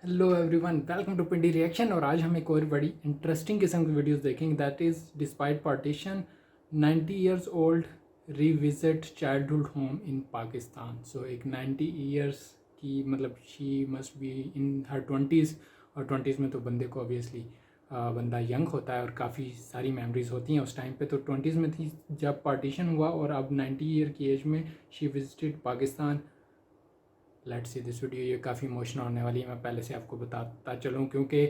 Hello everyone, welcome to Pindi reaction. और आज हम एक और बड़ी इंटरेस्टिंग किस्म की वीडियोस देखेंगे। That is despite partition 90 years old revisit childhood home in Pakistan. So एक 90 ईयर्स की मतलब she must be in her 20s, और 20s में तो बंदे को ऑब्वियसली बंदा यंग होता है और काफ़ी सारी मेमोरीज होती हैं। उस टाइम पे तो 20s में थी जब पार्टीशन हुआ, और अब 90 ईयर की एज में she visited Pakistan. Let's see this video. ये काफ़ी इमोशनल होने वाली है, मैं पहले से आपको बताता चलूँ, क्योंकि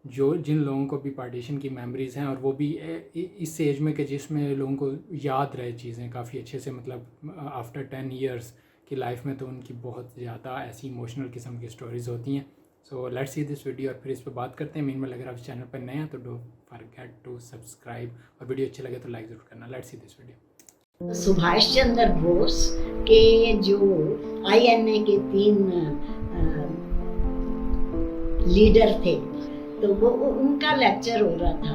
जिन लोगों को भी पार्टीशन की मेमोरीज़ हैं और वो भी इस एज में कि जिसमें लोगों को याद रहे चीज़ें काफ़ी अच्छे से, मतलब आफ्टर 10 ईयर्स की लाइफ में, तो उनकी बहुत ज़्यादा ऐसी इमोशनल किस्म की स्टोरीज़ होती हैं। So let's see this video और फिर इस पर बात करते हैं। मीनवाइल अगर आप इस चैनल पर नए हैं तो डोंट फॉरगेट टू सब्सक्राइब, और वीडियो अच्छे लगे तो लाइक ज़रूर करना। Let's see this video. Subhash Chandra Bose के जो आईएनए के 3 लीडर थे, तो वो उनका लेक्चर हो रहा था,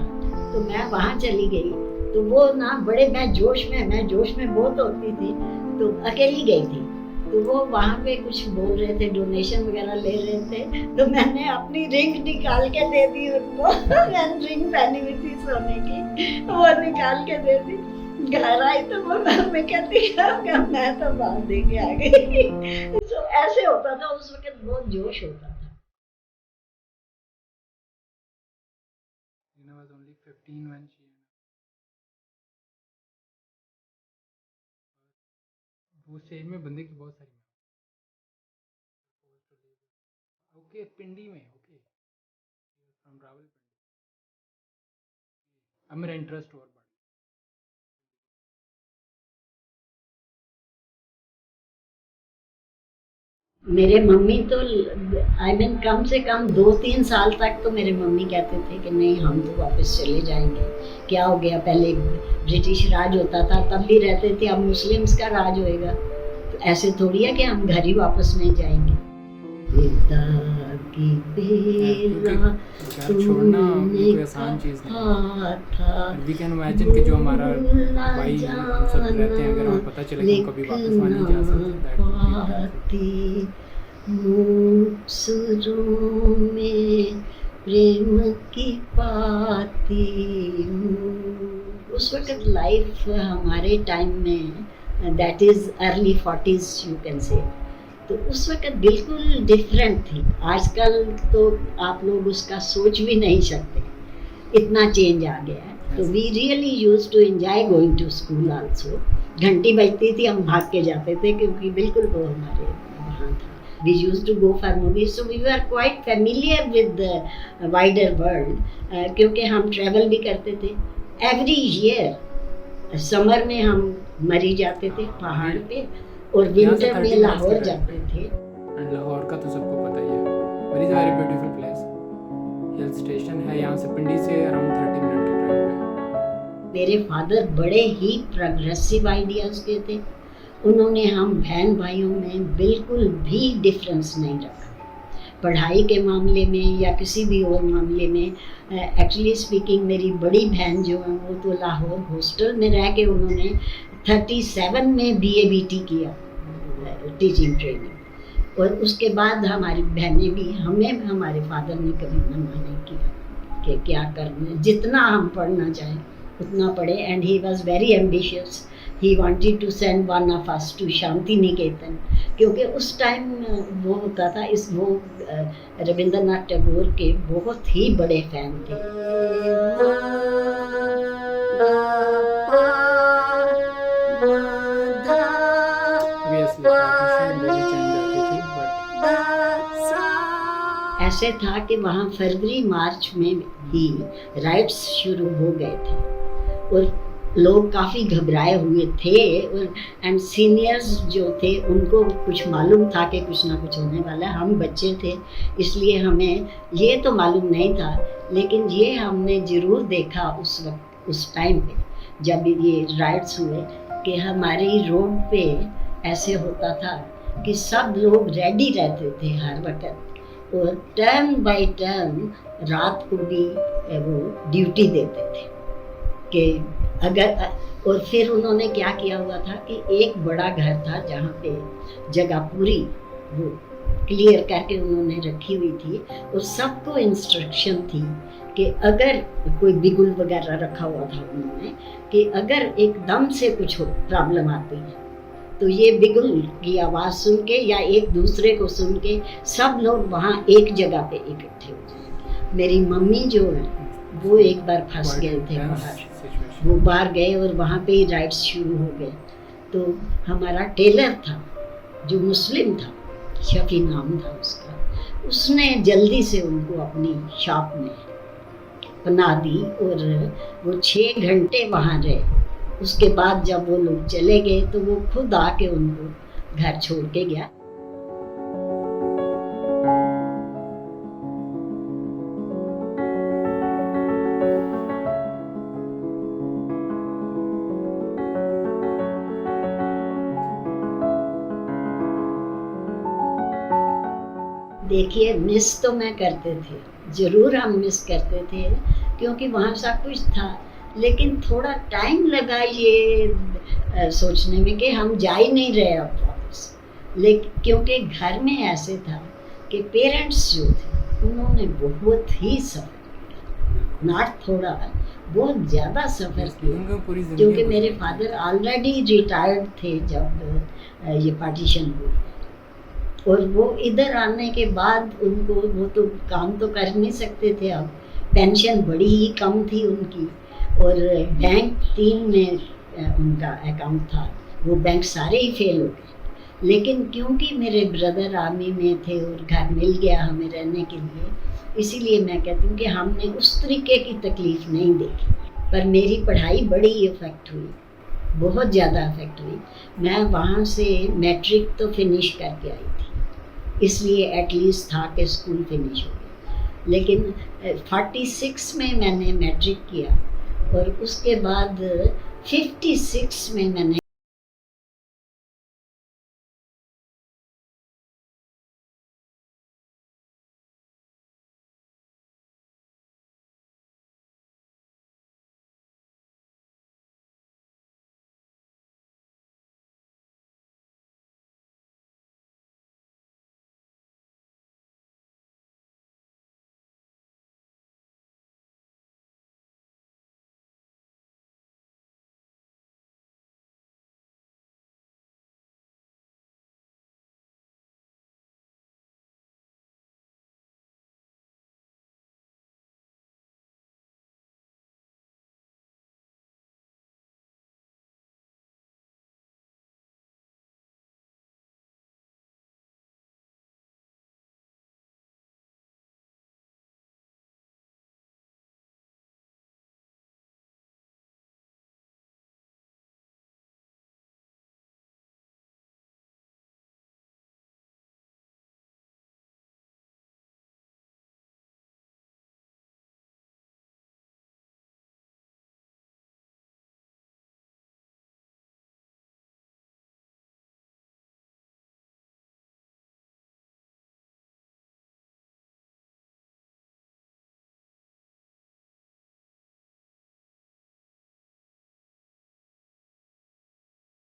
तो मैं वहाँ चली गई। तो वो ना बड़े मैं जोश में बहुत होती थी, तो अकेली गई थी। तो वो वहाँ पे कुछ बोल रहे थे, डोनेशन वगैरह ले रहे थे, तो मैंने अपनी रिंग निकाल के दे दी उनको। मैंने रिंग पहनी हुई थी सोने की, वो निकाल के दे दी। घर आई तो वो मैं कहती मैं तो बात दे के आ गई। तो ऐसे होता था उस वक्त, बहुत जोश होता था। was only 15 when she वो एज में बंदे की बहुत सारी ओके पिंडी में ओके फ्रॉम रावल पिंडी। अब मेरा इंटरेस्ट और बढ़ मेरे मम्मी तो कम से कम 2-3 साल तक तो मेरे मम्मी कहते थे कि नहीं, हम तो वापस चले जाएंगे। क्या हो गया, पहले ब्रिटिश राज होता था तब भी रहते थे, अब मुस्लिम्स का राज होएगा, तो ऐसे थोड़ी है कि हम घर ही वापस नहीं जाएंगे। छोड़ना कोई आसान चीज़ नहीं। वी कैन इमेजिन कि जो हमारा भाई हम सब रहते हैं, अगर हमें पता चले कि हम कभी वापस वहाँ नहीं जा सकते। सुरों में प्रेम की पाती उस वक्त लाइफ हमारे टाइम में, that is early 40s you can say, तो उस वक्त बिल्कुल डिफरेंट थी। आजकल तो आप लोग उसका सोच भी नहीं सकते, इतना चेंज आ गया है। तो we really use to enjoy going to school also. घंटी बजती थी, हम भाग के जाते थे, क्योंकि बिल्कुल वो हमारे वहाँ था। We used to go for movies, so we were quite familiar with the wider world, क्योंकि हम ट्रैवल भी करते थे। एवरी ईयर समर में हम मरी जाते थे पहाड़ पे, और विंटर में लाहौर जाते थे। लाहौर का तो सबको पता ही है, very very beautiful place, hill station है। यहाँ से पिंडी से अराउंड 30 मिनट की ड्राइव पे। मेरे फादर बड़े ही प्रोग्रेसिव आइडियाज के थे। उन्होंने हम बहन भाइयों में बिल्कुल भी डिफरेंस नहीं रखा, पढ़ाई के मामले में या किसी भी और मामले में। एक्चुअली स्पीकिंग, मेरी बड़ी बहन जो है वो तो लाहौर हॉस्टल में रह के उन्होंने 37 में BA-BT किया, टीचिंग ट्रेनिंग, और उसके बाद हमारी बहनें भी, हमें हमारे फादर ने कभी मना नहीं किया कि क्या करना, जितना हम पढ़ना चाहें उतना पढ़े। And he was very ambitious. He wanted to send one of us to Shanti Niketan, क्योंकि उस टाइम वो होता था, वो रविंद्रनाथ टैगोर के बहुत ही बड़े फैन थे। ऐसे था कि वहाँ फरवरी मार्च में ही राइट्स शुरू हो गए थे, और लोग काफ़ी घबराए हुए थे। और एंड सीनियर्स जो थे उनको कुछ मालूम था कि कुछ ना कुछ होने वाला है। हम बच्चे थे, इसलिए हमें ये तो मालूम नहीं था, लेकिन ये हमने ज़रूर देखा उस वक्त, उस टाइम पे जब ये राइट्स हुए, कि हमारी रोड पे ऐसे होता था कि सब लोग रेडी रहते थे हर वक्त, और टर्न बाय टर्न रात को भी वो ड्यूटी देते थे कि अगर। और फिर उन्होंने क्या किया हुआ था कि एक बड़ा घर था जहाँ पे जगह पूरी वो क्लियर करके उन्होंने रखी हुई थी और सबको इंस्ट्रक्शन थी कि अगर कोई बिगुल वगैरह रखा हुआ था उन्होंने कि अगर एकदम से कुछ प्रॉब्लम आती है तो ये बिगुल की आवाज़ सुन के या एक दूसरे को सुन के सब लोग वहाँ एक जगह पे इकट्ठे हो जाएंगे। मेरी मम्मी जो है वो एक बार फंस गए थे बाहर, वो बाहर गए और वहाँ पे ही राइड्स शुरू हो गए। तो हमारा टेलर था जो मुस्लिम था, शफी नाम था उसका, उसने जल्दी से उनको अपनी शॉप में पनाह दी और वो 6 घंटे वहाँ रहे। उसके बाद जब वो लोग चले गए तो वो खुद आके उनको घर छोड़ के गया। देखिए, मिस तो मैं करते थे, ज़रूर हम मिस करते थे क्योंकि वहाँ सब कुछ था, लेकिन थोड़ा टाइम लगा ये सोचने में कि हम जा ही नहीं रहे अब वापस। लेकिन क्योंकि घर में ऐसे था कि पेरेंट्स जो थे उन्होंने बहुत ही सफ़र किया, नॉट थोड़ा, बहुत ज़्यादा सफ़र किया, क्योंकि मेरे फादर ऑलरेडी रिटायर्ड थे जब ये पार्टीशन हुई और वो इधर आने के बाद उनको वो तो काम तो कर नहीं सकते थे। अब पेंशन बड़ी ही कम थी उनकी और बैंक 3 में उनका अकाउंट था, वो बैंक सारे ही फेल हो गए। लेकिन क्योंकि मेरे ब्रदर आर्मी में थे और घर मिल गया हमें रहने के लिए, इसीलिए मैं कहती हूँ कि हमने उस तरीके की तकलीफ़ नहीं देखी। पर मेरी पढ़ाई बड़ी इफ़ेक्ट हुई, बहुत ज़्यादा इफ़ेक्ट हुई। मैं वहाँ से मैट्रिक तो फिनिश करके आई थी, इसलिए एटलीस्ट था कि स्कूल फिनिश हो गया। लेकिन 46 में मैंने मैट्रिक किया और उसके बाद 56 में मैंने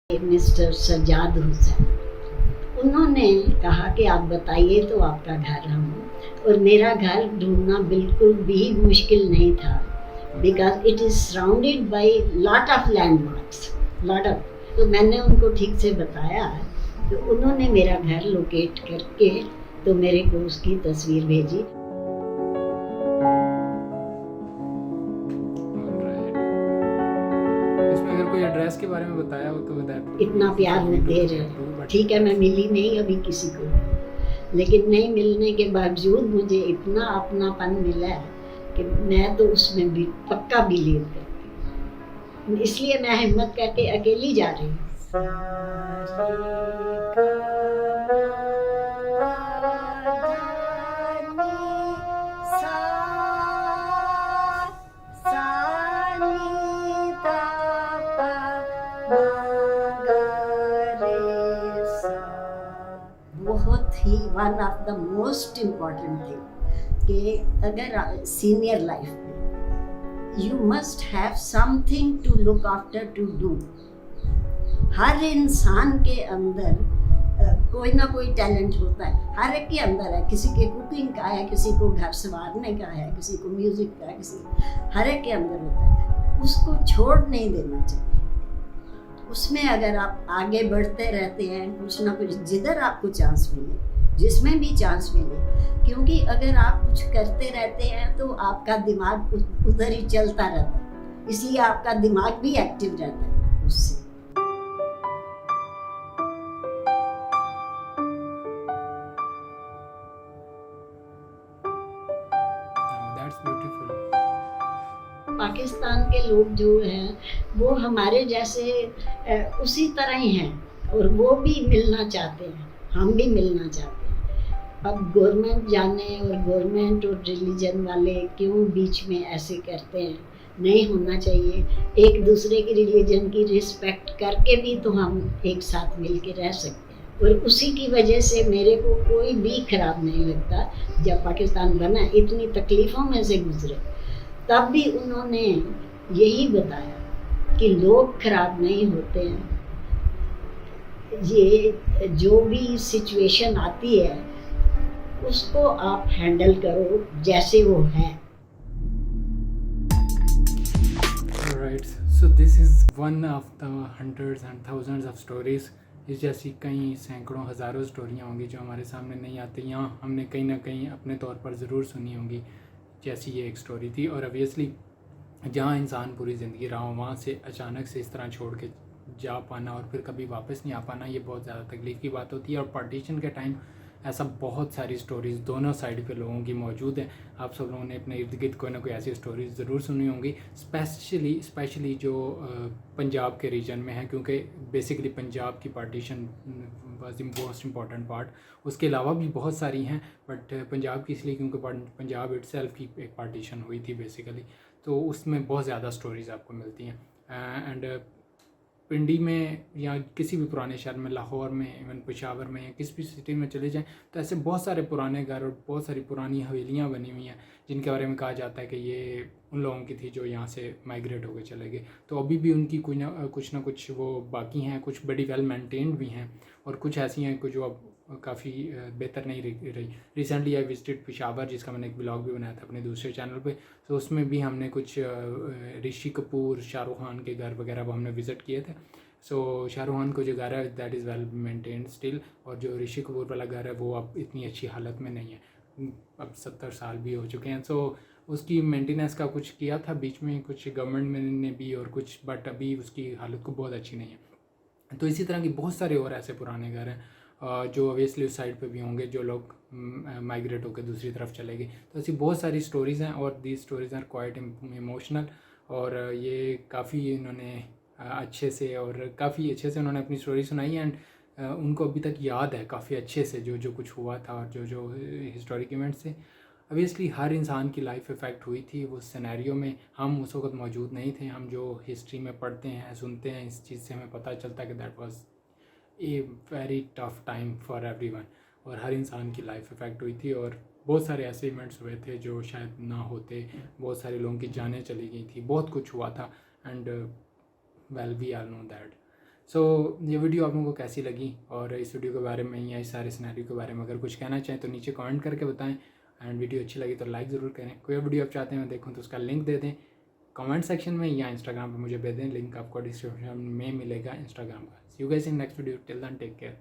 मिस्टर सज्जाद हुसैन, उन्होंने कहा कि आप बताइए तो आपका घर हम, और मेरा घर ढूंढना बिल्कुल भी मुश्किल नहीं था because it is surrounded by lot of landmarks, lot of. तो मैंने उनको ठीक से बताया तो उन्होंने मेरा घर लोकेट करके तो मेरे को उसकी तस्वीर भेजी। एड्रेस के बारे में बताया हो तो इतना प्यार दे रहे, ठीक है मैं मिली नहीं अभी किसी को, लेकिन नहीं मिलने के बावजूद मुझे इतना अपनापन मिला है कि मैं तो उसमें भी पक्का बिलीव करती हूँ, इसलिए मैं हिम्मत करके अकेली जा रही हूँ। बहुत ही one of the most important thing कि अगर सीनियर लाइफ में you must have something to look after to do. हर इंसान के अंदर कोई ना कोई टैलेंट होता है, हर एक के अंदर है। किसी के कुकिंग का है, किसी को घर संवारने का है, किसी को म्यूज़िक का है, हर एक के अंदर होता है। उसको छोड़ नहीं देना चाहिए। उसमें अगर आप आगे बढ़ते रहते हैं, कुछ ना कुछ जिधर आपको चांस मिले, जिसमें भी चांस मिले, क्योंकि अगर आप कुछ करते रहते हैं तो आपका दिमाग उधर ही चलता रहता है, इसलिए आपका दिमाग भी एक्टिव रहता है उससे। That's beautiful. पाकिस्तान के लोग जो हैं वो हमारे जैसे उसी तरह ही हैं, और वो भी मिलना चाहते हैं, हम भी मिलना चाहते हैं। अब गवर्नमेंट जाने और गवर्नमेंट और रिलीजन वाले क्यों बीच में ऐसे करते हैं, नहीं होना चाहिए। एक दूसरे की रिलीजन की रिस्पेक्ट करके भी तो हम एक साथ मिल के रह सकते हैं, और उसी की वजह से मेरे को कोई भी खराब नहीं लगता। जब पाकिस्तान बना, इतनी तकलीफ़ों में से गुजरे, तब भी उन्होंने यही बताया कि लोग खराब नहीं होते हैं। ये जो भी सिचुएशन आती है उसको आप हैंडल करो जैसे वो है। Alright, so this is one of the hundreds and thousands of stories। इस जैसी कई सैकड़ों हज़ारों स्टोरियाँ होंगी जो हमारे सामने नहीं आती, या हमने कहीं ना कहीं अपने तौर पर ज़रूर सुनी होंगी, जैसी ये एक स्टोरी थी। और ऑब्वियसली जहाँ इंसान पूरी ज़िंदगी रहा हो, वहाँ से अचानक से इस तरह छोड़ के जा पाना और फिर कभी वापस नहीं आ पाना, ये बहुत ज़्यादा तकलीफ़ की बात होती है। और पार्टीशन के टाइम ऐसा बहुत सारी स्टोरीज़ दोनों साइड पे लोगों की मौजूद हैं। आप सब लोगों ने अपने इर्द गिर्द कोई ना कोई ऐसी स्टोरीज़ ज़रूर सुनी होंगी, स्पेशली जो पंजाब के रीजन में है, क्योंकि बेसिकली पंजाब की partition was the most important part. उसके अलावा भी बहुत सारी हैं, बट पंजाब की इसलिए क्योंकि पंजाब इटसेल्फ की एक पार्टीशन हुई थी बेसिकली, तो उसमें बहुत ज़्यादा स्टोरीज़ आपको मिलती हैं। एंड पिंडी में या किसी भी पुराने शहर में, लाहौर में, इवन पेशावर में, या किसी भी सिटी में चले जाएं तो ऐसे बहुत सारे पुराने घर और बहुत सारी पुरानी हवेलियाँ बनी हुई हैं जिनके बारे में कहा जाता है कि ये उन लोगों की थी जो यहाँ से माइग्रेट होकर चले गए। तो अभी भी उनकी कुछ ना कुछ वो बाकी हैं, कुछ बड़ी वेल मेंटेन्ड भी हैं, और कुछ ऐसी हैं जो अब काफ़ी बेहतर नहीं रही। रिसेंटली आई विजिटेड पेशावर, जिसका मैंने एक ब्लॉग भी बनाया था अपने दूसरे चैनल पे। तो उसमें भी हमने कुछ ऋषि कपूर, शाहरुख खान के घर वगैरह वो हमने विज़िट किए थे। सो शाहरुख खान को जो घर है that is well maintained still, और जो ऋषि कपूर वाला घर है वो अब इतनी अच्छी हालत में नहीं है, अब 70 साल भी हो चुके हैं। सो उसकी मेंटेनेंस का कुछ किया था बीच में कुछ गवर्नमेंट ने भी और कुछ, बट अभी उसकी हालत को बहुत अच्छी नहीं है। तो इसी तरह की बहुत सारे और ऐसे पुराने घर हैं जो ऑब्वियसली उस साइड पे भी होंगे, जो लोग माइग्रेट होकर दूसरी तरफ चले गए। तो ऐसी बहुत सारी स्टोरीज़ हैं, और दी स्टोरीज़ आर क्वाइट इमोशनल, और ये काफ़ी इन्होंने अच्छे से उन्होंने अपनी स्टोरी सुनाई। एंड उनको अभी तक याद है काफ़ी अच्छे से जो कुछ हुआ था और जो हिस्टोरिक इवेंट्स थे। ऑब्वियसली हर इंसान की लाइफ इफ़ेक्ट हुई थी वो सिनेरियो में। हम उस वक्त मौजूद नहीं थे। हम जो हिस्ट्री में पढ़ते हैं, सुनते हैं, इस चीज़ से हमें पता चलता है कि that was a very tough time for everyone, और हर इंसान की लाइफ इफ़ेक्ट हुई थी। और बहुत सारे ऐसे इवेंट्स हुए थे जो शायद ना होते, बहुत सारे लोगों की जानें चली गई थी, बहुत कुछ हुआ था। And well we are know that. So ये वीडियो आप लोगों को कैसी लगी, और इस वीडियो के बारे में या इस सारे सिनेरियो के बारे में अगर कुछ कहना चाहें तो नीचे कमेंट करके बताएं। एंड वीडियो अच्छी लगी तो लाइक ज़रूर करें। कोई वीडियो आप चाहते हैं मैं देखूं तो उसका लिंक दे दें कमेंट सेक्शन में, या इंस्टाग्राम पे मुझे भेज दें। लिंक आपको डिस्क्रिप्शन में मिलेगा इंस्टाग्राम का। See you guys in next video, till then take care.